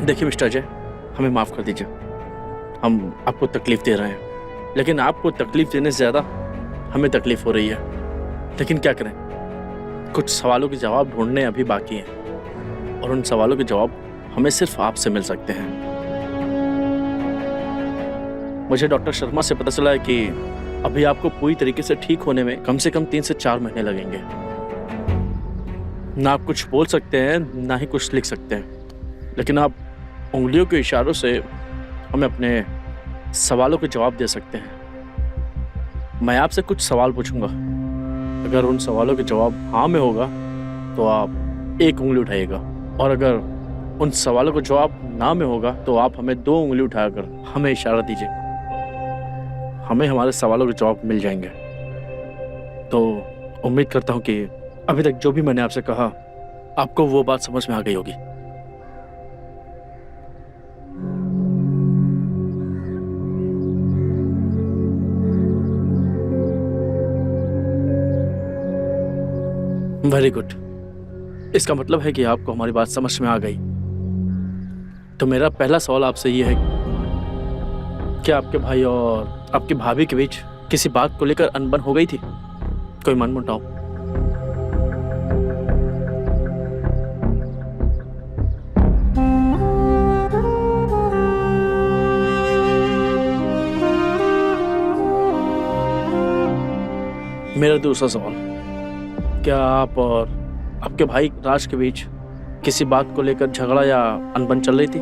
देखिए मिस्टर अजय, हमें माफ़ कर दीजिए, हम आपको तकलीफ़ दे रहे हैं, लेकिन आपको तकलीफ़ देने से ज़्यादा हमें तकलीफ़ हो रही है। लेकिन क्या करें, कुछ सवालों के जवाब ढूंढने अभी बाकी हैं और उन सवालों के जवाब हमें सिर्फ आपसे मिल सकते हैं। मुझे डॉक्टर शर्मा से पता चला है कि अभी आपको पूरी तरीके से ठीक होने में कम से कम 3 से 4 महीने लगेंगे। ना आप कुछ बोल सकते हैं, ना ही कुछ लिख सकते हैं, लेकिन आप उंगलियों के इशारों से हमें अपने सवालों के जवाब दे सकते हैं। मैं आपसे कुछ सवाल पूछूंगा, अगर उन सवालों के जवाब हाँ में होगा तो आप 1 उंगली उठाइएगा, और अगर उन सवालों का जवाब ना में होगा तो आप हमें 2 उंगली उठाकर हमें इशारा दीजिए। हमें हमारे सवालों के जवाब मिल जाएंगे। तो उम्मीद करता हूँ कि अभी तक जो भी मैंने आपसे कहा आपको वो बात समझ में आ गई होगी। वेरी गुड, इसका मतलब है कि आपको हमारी बात समझ में आ गई। तो मेरा पहला सवाल आपसे ये है, क्या आपके भाई और आपकी भाभी के बीच किसी बात को लेकर अनबन हो गई थी? कोई मनमुटाव? मेरा दूसरा सवाल, क्या आप और आपके भाई राज के बीच किसी बात को लेकर झगड़ा या अनबन चल रही थी?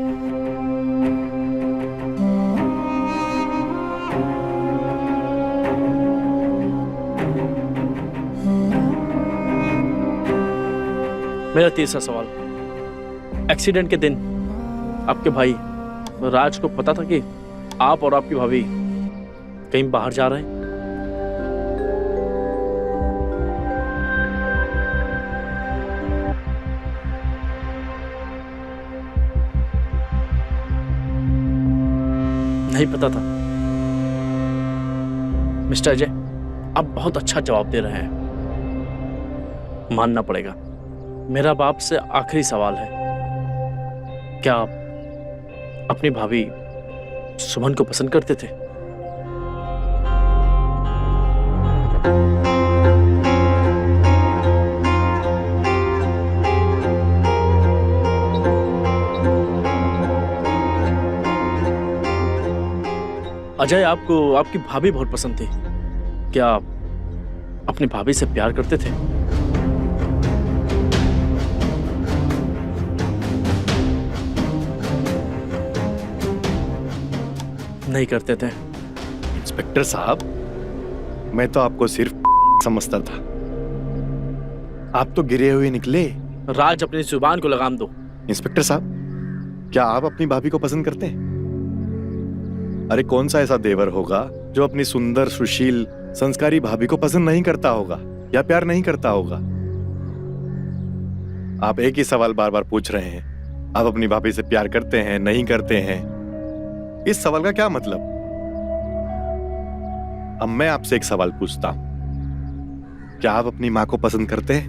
मेरा तीसरा सवाल, एक्सीडेंट के दिन आपके भाई राज को पता था कि आप और आपकी भाभी कहीं बाहर जा रहे हैं? नहीं पता था। मिस्टर अजय, आप बहुत अच्छा जवाब दे रहे हैं, मानना पड़ेगा। मेरा अब आपसे आखिरी सवाल है, क्या आप अपनी भाभी सुमन को पसंद करते थे? अजय, आपको आपकी भाभी बहुत पसंद थी, क्या आप अपनी भाभी से प्यार करते थे? नहीं करते थे। इंस्पेक्टर साहब, मैं तो आपको सिर्फ समझता था, आप तो गिरे हुए निकले। राज, अपनी जुबान को लगाम दो। इंस्पेक्टर साहब, क्या आप अपनी भाभी को पसंद करते हैं? अरे कौन सा ऐसा देवर होगा जो अपनी सुंदर, सुशील, संस्कारी भाभी को पसंद नहीं करता होगा या प्यार नहीं करता होगा? आप एक ही सवाल बार बार पूछ रहे हैं, आप अपनी भाभी से प्यार करते हैं, नहीं करते हैं। इस सवाल का क्या मतलब? अब मैं आपसे एक सवाल पूछता हूं, क्या आप अपनी मां को पसंद करते हैं?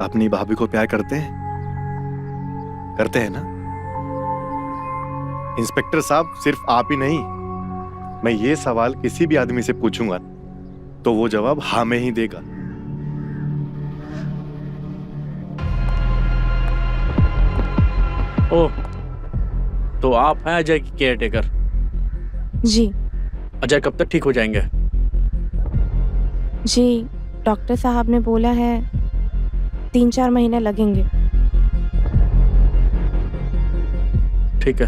अपनी भाभी को प्यार करते हैं? करते हैं ना? इंस्पेक्टर साहब, सिर्फ आप ही नहीं, मैं ये सवाल किसी भी आदमी से पूछूंगा तो वो जवाब हाँ में ही देगा। ओह, तो आप हैं अजय की केयरटेकर? जी। अजय कब तक ठीक हो जाएंगे? जी, डॉक्टर साहब ने बोला है 3-4 महीने लगेंगे। ठीक है,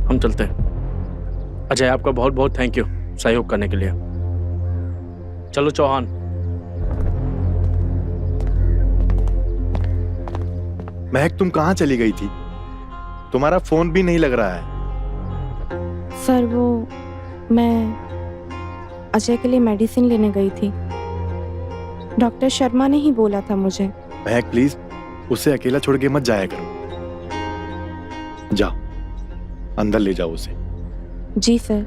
हम चलते हैं। अजय, आपका बहुत बहुत थैंक यू सहयोग करने के लिए। चलो चौहान। महक, तुम कहां चली गई थी? तुम्हारा फोन भी नहीं लग रहा है। सर, वो मैं अजय के लिए मेडिसिन लेने गई थी। डॉक्टर शर्मा ने ही बोला था मुझे। महक प्लीज, उसे अकेला छोड़ के मत जाया करो। जाओ, अंदर ले जाओ उसे। जी सर।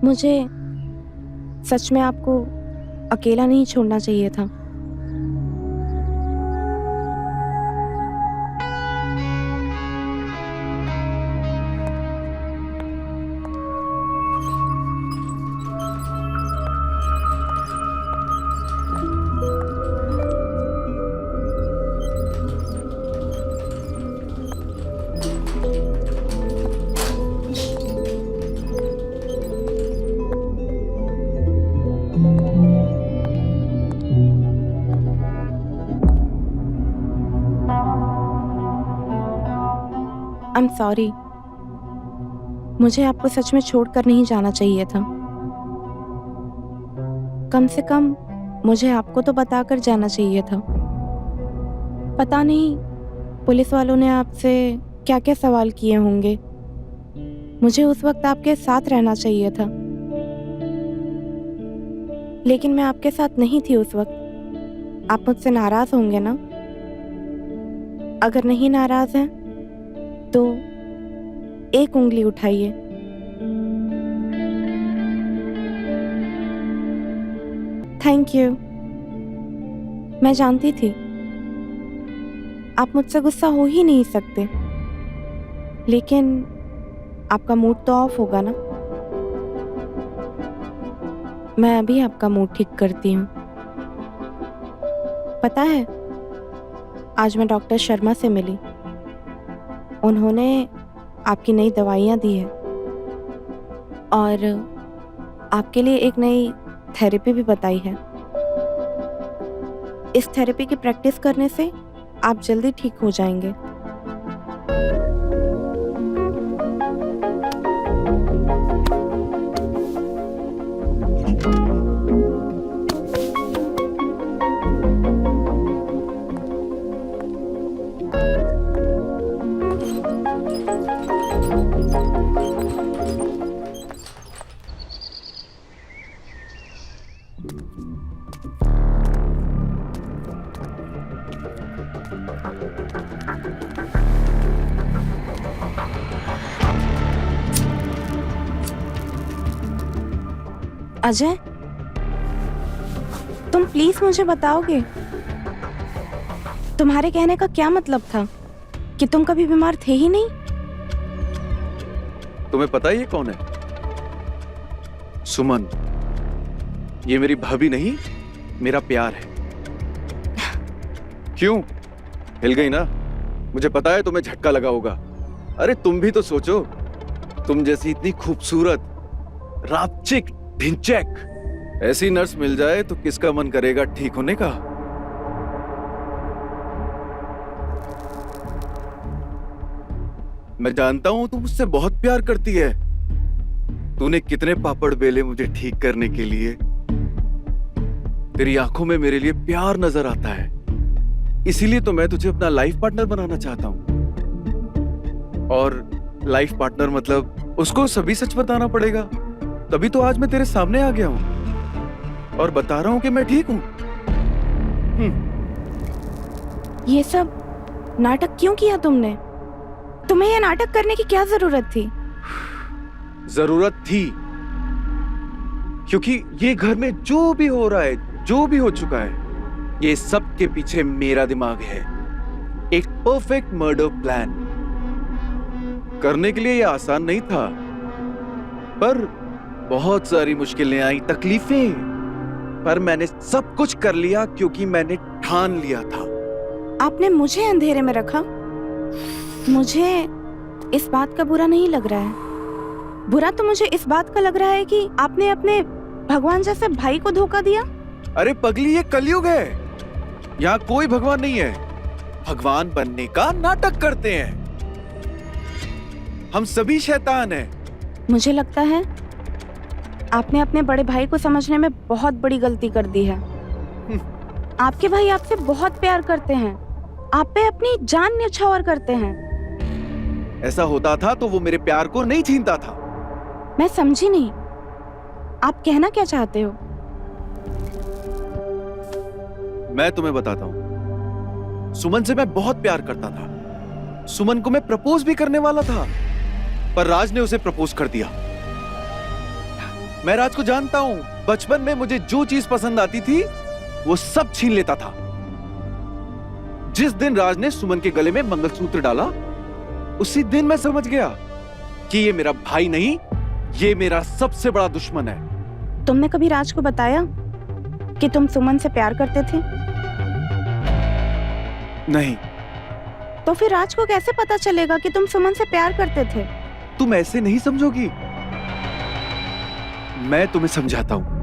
मुझे सच में आपको अकेला नहीं छोड़ना चाहिए था। आई एम सॉरी, मुझे आपको सच में छोड़कर नहीं जाना चाहिए था। कम से कम मुझे आपको तो बताकर जाना चाहिए था। पता नहीं पुलिस वालों ने आपसे क्या क्या सवाल किए होंगे। मुझे उस वक्त आपके साथ रहना चाहिए था, लेकिन मैं आपके साथ नहीं थी उस वक्त। आप मुझसे नाराज होंगे ना? अगर नहीं नाराज हैं तो एक उंगली उठाइए। Thank you. मैं जानती थी आप मुझसे गुस्सा हो ही नहीं सकते, लेकिन आपका मूड तो ऑफ होगा ना। मैं अभी आपका मूड ठीक करती हूँ। पता है, आज मैं डॉक्टर शर्मा से मिली। उन्होंने आपकी नई दवाइयाँ दी है और आपके लिए एक नई थेरेपी भी बताई है। इस थेरेपी की प्रैक्टिस करने से आप जल्दी ठीक हो जाएंगे। अजय, तुम प्लीज मुझे बताओगे तुम्हारे कहने का क्या मतलब था कि तुम कभी बीमार थे ही नहीं? तुम्हें पता है ये कौन है? सुमन। ये मेरी भाभी नहीं, मेरा प्यार है। क्यों हिल गई ना? मुझे पता है तुम्हें झटका लगा होगा। अरे तुम भी तो सोचो, तुम जैसी इतनी खूबसूरत, रापचिक, ढिंचैक ऐसी नर्स मिल जाए तो किसका मन करेगा ठीक होने का? मैं जानता हूं तू मुझसे बहुत प्यार करती है। तूने कितने पापड़ बेले मुझे ठीक करने के लिए। तेरी आंखों में मेरे लिए प्यार नजर आता है, इसीलिए तो मैं तुझे अपना लाइफ पार्टनर बनाना चाहता हूं। और लाइफ पार्टनर मतलब उसको सभी सच बताना पड़ेगा, तभी तो आज मैं तेरे सामने आ गया हूं और बता रहा हूं कि मैं ठीक हूं। ये सब नाटक क्यों किया तुमने? तुम्हें ये नाटक करने की क्या जरूरत थी? जरूरत थी क्योंकि ये घर में जो भी हो रहा है, जो भी हो चुका है, ये सब के पीछे मेरा दिमाग है। एक परफेक्ट मर्डर प्लान करने के लिए ये आसान नहीं था, पर बहुत सारी मुश्किलें आई, तकलीफें, पर मैंने सब कुछ कर लिया क्योंकि मैंने ठान लिया था। आपने मुझे अंधेरे में रखा। मुझे इस बात का बुरा नहीं लग रहा है। बुरा तो मुझे इस बात का लग रहा है कि आपने अपने भगवान जैसे भाई को धोखा दिया। अरे पगली, ये कलयुग है, यहाँ कोई भगवान नहीं है। भगवान बनने का नाटक करते हैं, हम सभी शैतान हैं। मुझे लगता है आपने अपने बड़े भाई को समझने में बहुत बड़ी गलती कर दी है। आपके भाई आपसे बहुत प्यार करते हैं, आप पे अपनी जान न्यौछावर करते हैं। ऐसा होता था तो वो मेरे प्यार को नहीं छीनता था। मैं समझी नहीं, आप कहना क्या चाहते हो? मैं तुम्हें बताता हूं। सुमन से मैं बहुत प्यार करता था। सुमन को मैं प्रपोज भी करने वाला था, पर राज ने उसे प्रपोज कर दिया। मैं राज को जानता हूं। बचपन में मुझे जो चीज पसंद आती थी वो सब छीन लेता था। जिस दिन राज ने सुमन के गले में मंगलसूत्र डाला, उसी दिन मैं समझ गया कि ये मेरा भाई नहीं, ये मेरा सबसे बड़ा दुश्मन है। तुमने कभी राज को बताया कि तुम सुमन से प्यार करते थे? नहीं। तो फिर राज को कैसे पता चलेगा कि तुम सुमन से प्यार करते थे? तुम ऐसे नहीं समझोगी, मैं तुम्हें समझाता हूं।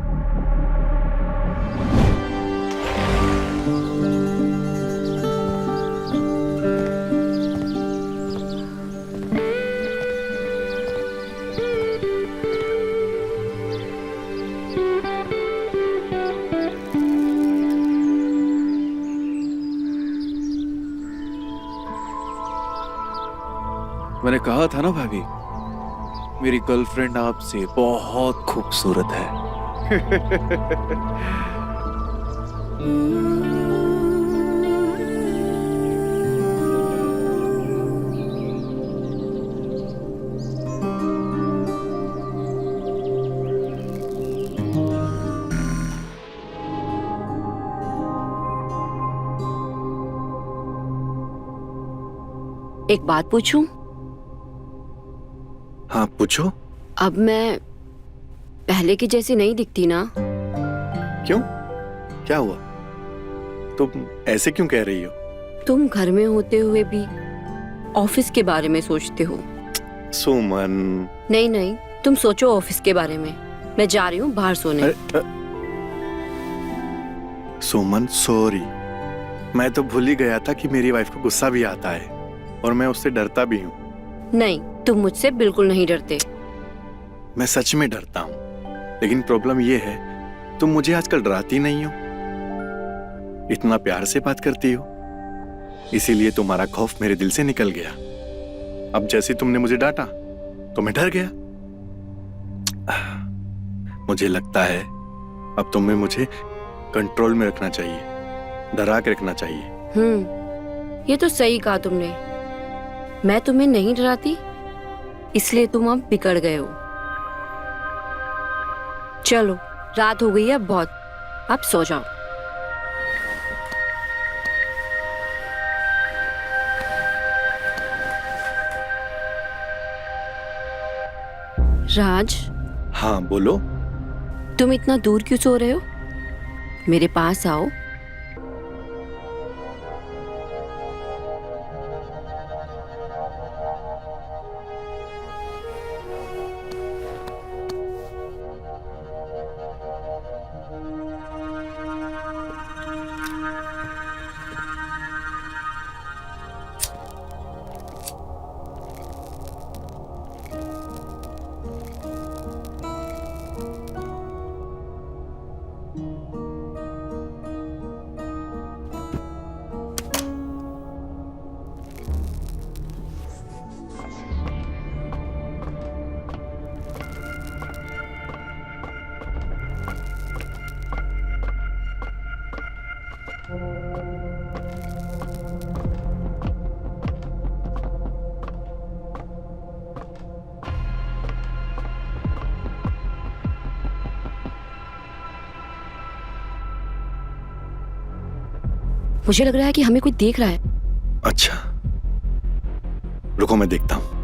मैंने कहा था ना भाभी, मेरी गर्लफ्रेंड आपसे बहुत खूबसूरत है। एक बात पूछूं? हाँ पूछो। अब मैं पहले की जैसी नहीं दिखती ना? क्यों, क्या हुआ? तुम ऐसे क्यों कह रही हो? तुम घर में होते हुए भी ऑफिस के बारे में सोचते हो। सुमन। नहीं नहीं, तुम सोचो ऑफिस के बारे में। मैं जा रही हूँ बाहर सोने। सुमन सॉरी, मैं तो भूल ही गया था कि मेरी वाइफ को गुस्सा भी आता है और मैं उससे डरता भी हूँ। नहीं, तुम मुझसे बिल्कुल नहीं डरते। मैं सच में डरता हूँ, लेकिन प्रॉब्लम ये है तुम मुझे आजकल डराती नहीं हो, इतना प्यार से बात करती हो, इसीलिए तुम्हारा खौफ मेरे दिल से निकल गया। अब जैसे तुमने मुझे डांटा तो मैं डर गया। मुझे लगता है अब तुम्हें मुझे कंट्रोल में रखना चाहिए, डरा के रखना चाहिए। ये तो सही कहा तुमने। मैं तुम्हें नहीं डराती, इसलिए तुम अब बिगड़ गए हो। चलो, रात हो गई है बहुत, अब सो जाओ। राज। हाँ बोलो। तुम इतना दूर क्यों सो रहे हो? मेरे पास आओ। मुझे लग रहा है कि हमें कोई देख रहा है। अच्छा, रुको मैं देखता हूँ।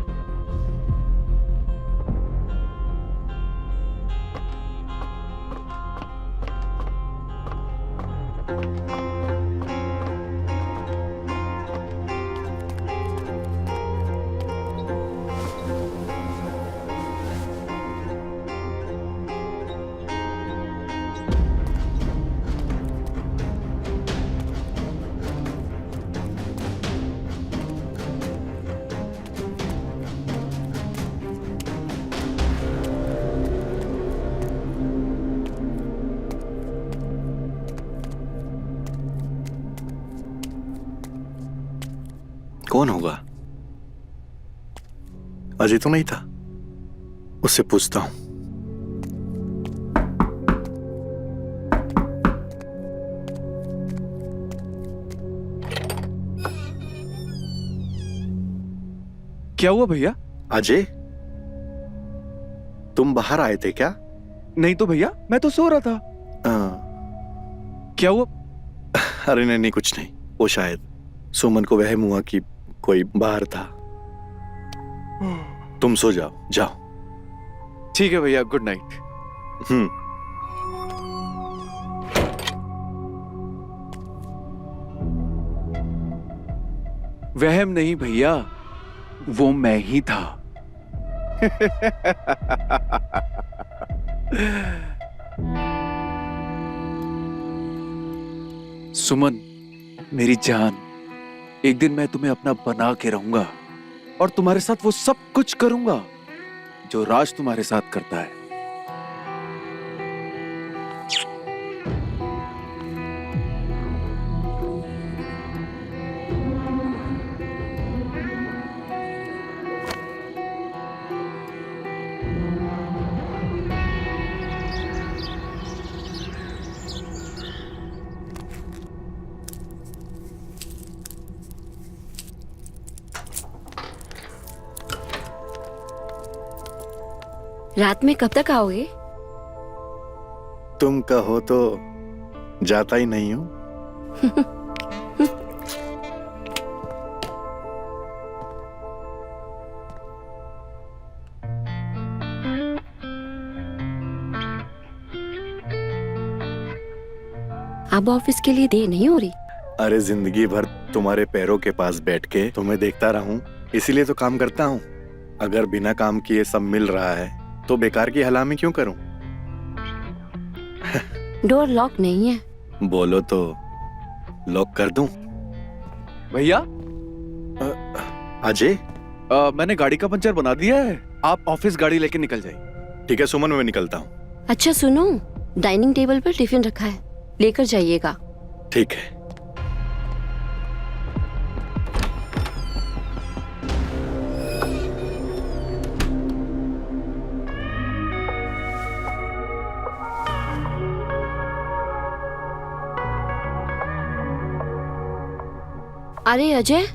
कौन होगा? अजय तो नहीं था, उससे पूछता हूं। क्या हुआ भैया? अजय, तुम बाहर आए थे क्या? नहीं तो भैया, मैं तो सो रहा था। क्या हुआ? अरे नहीं नहीं, कुछ नहीं। वो शायद सुमन को वहम हुआ कि कोई बाहर था। तुम सो जाओ, जाओ। ठीक है भैया, गुड नाइट। वहम नहीं भैया, वो मैं ही था। सुमन, मेरी जान, एक दिन मैं तुम्हें अपना बना के रहूंगा और तुम्हारे साथ वो सब कुछ करूंगा जो राज तुम्हारे साथ करता है। रात में कब तक आओगे? तुम कहो तो जाता ही नहीं हूं। अब ऑफिस के लिए देर नहीं हो रही? अरे जिंदगी भर तुम्हारे पैरों के पास बैठ के तुम्हें देखता रहूं, इसीलिए तो काम करता हूं। अगर बिना काम किए सब मिल रहा है तो बेकार की हलामी क्यों करूं? डोर लॉक नहीं है। बोलो तो लॉक कर दूं? भैया, अजय, मैंने गाड़ी का पंचर बना दिया है, आप ऑफिस गाड़ी लेके निकल जाइए। ठीक है सुमन, मैं निकलता हूं। अच्छा सुनो, डाइनिंग टेबल पर टिफिन रखा है, लेकर जाइएगा। ठीक है। अरे अजय,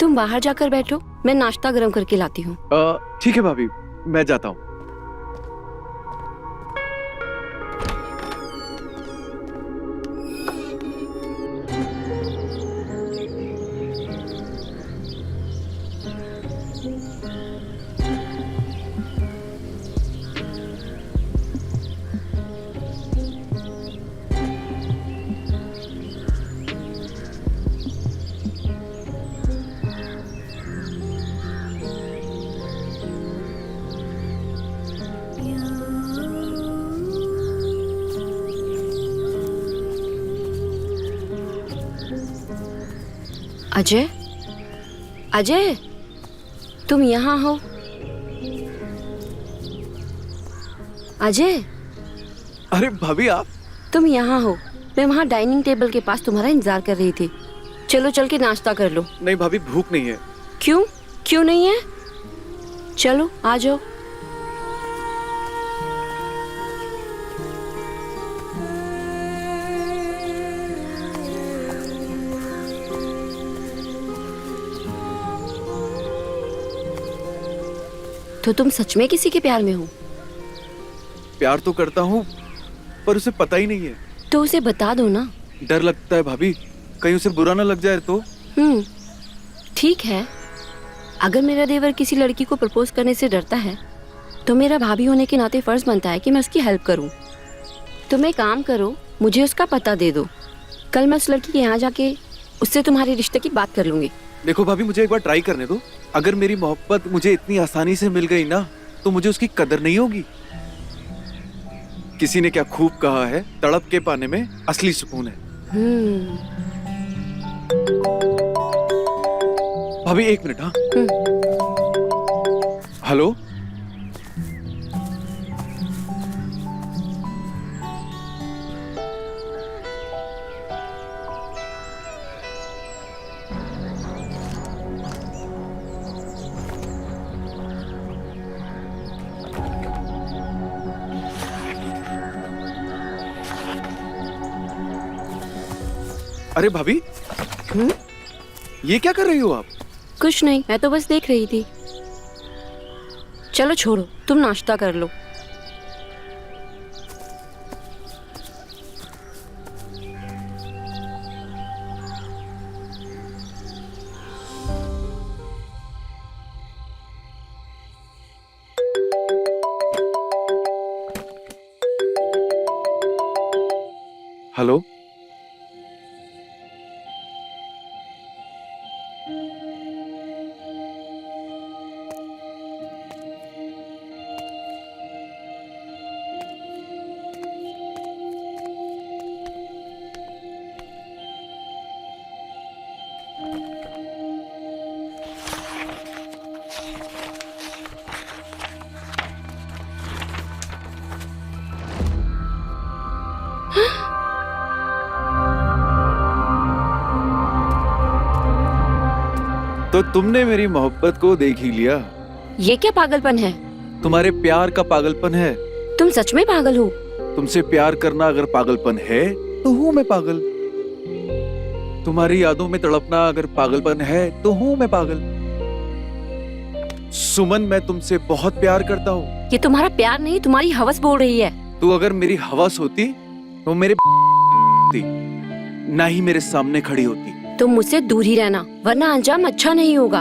तुम बाहर जाकर बैठो, मैं नाश्ता गरम करके लाती हूँ। ठीक है भाभी, मैं जाता हूँ। अजय, अजय, तुम यहाँ हो? अजय, अरे भाभी, आप? तुम यहाँ हो? मैं वहाँ डाइनिंग टेबल के पास तुम्हारा इंतजार कर रही थी। चलो चल के नाश्ता कर लो। नहीं भाभी, भूख नहीं है। क्यों? क्यों नहीं है? चलो आ जाओ। तो तुम सच में किसी के प्यार में हो? प्यार तो करता हूँ, पर उसे पता ही नहीं है। तो उसे बता दो ना। डर लगता है भाभी, कहीं उसे बुरा ना लग जाए तो। ठीक है, अगर मेरा देवर किसी लड़की को प्रपोज करने से डरता है तो मेरा भाभी होने के नाते फर्ज बनता है कि मैं उसकी हेल्प करूं। तुम एक काम करो, मुझे उसका पता दे दो, कल मैं उस लड़की के यहाँ जाके उससे तुम्हारे रिश्ते की बात कर लूंगी। देखो भाभी, मुझे एक बार ट्राई करने दो। अगर मेरी मोहब्बत मुझे इतनी आसानी से मिल गई ना, तो मुझे उसकी कदर नहीं होगी। किसी ने क्या खूब कहा है, तड़प के पाने में असली सुकून है। भाभी एक मिनट। हाँ, हेलो। अरे भाभी, ये क्या कर रही हो आप? कुछ नहीं, मैं तो बस देख रही थी। चलो छोड़ो, तुम नाश्ता कर लो। हेलो, तो तुमने मेरी मोहब्बत को देख ही लिया। ये क्या पागलपन है? तुम्हारे प्यार का पागलपन है। तुम सच में पागल हो? तुमसे प्यार करना अगर पागलपन है तो हूं मैं पागल। तुम्हारी यादों में तड़पना अगर पागलपन है तो हूं मैं पागल। सुमन, मैं तुमसे बहुत प्यार करता हूँ। ये तुम्हारा प्यार नहीं, तुम्हारी हवस बोल रही है। तू अगर मेरी हवस होती तो मेरे थी, ना ही मेरे सामने खड़ी होती। तुम मुझसे दूर ही रहना, वरना अंजाम अच्छा नहीं होगा।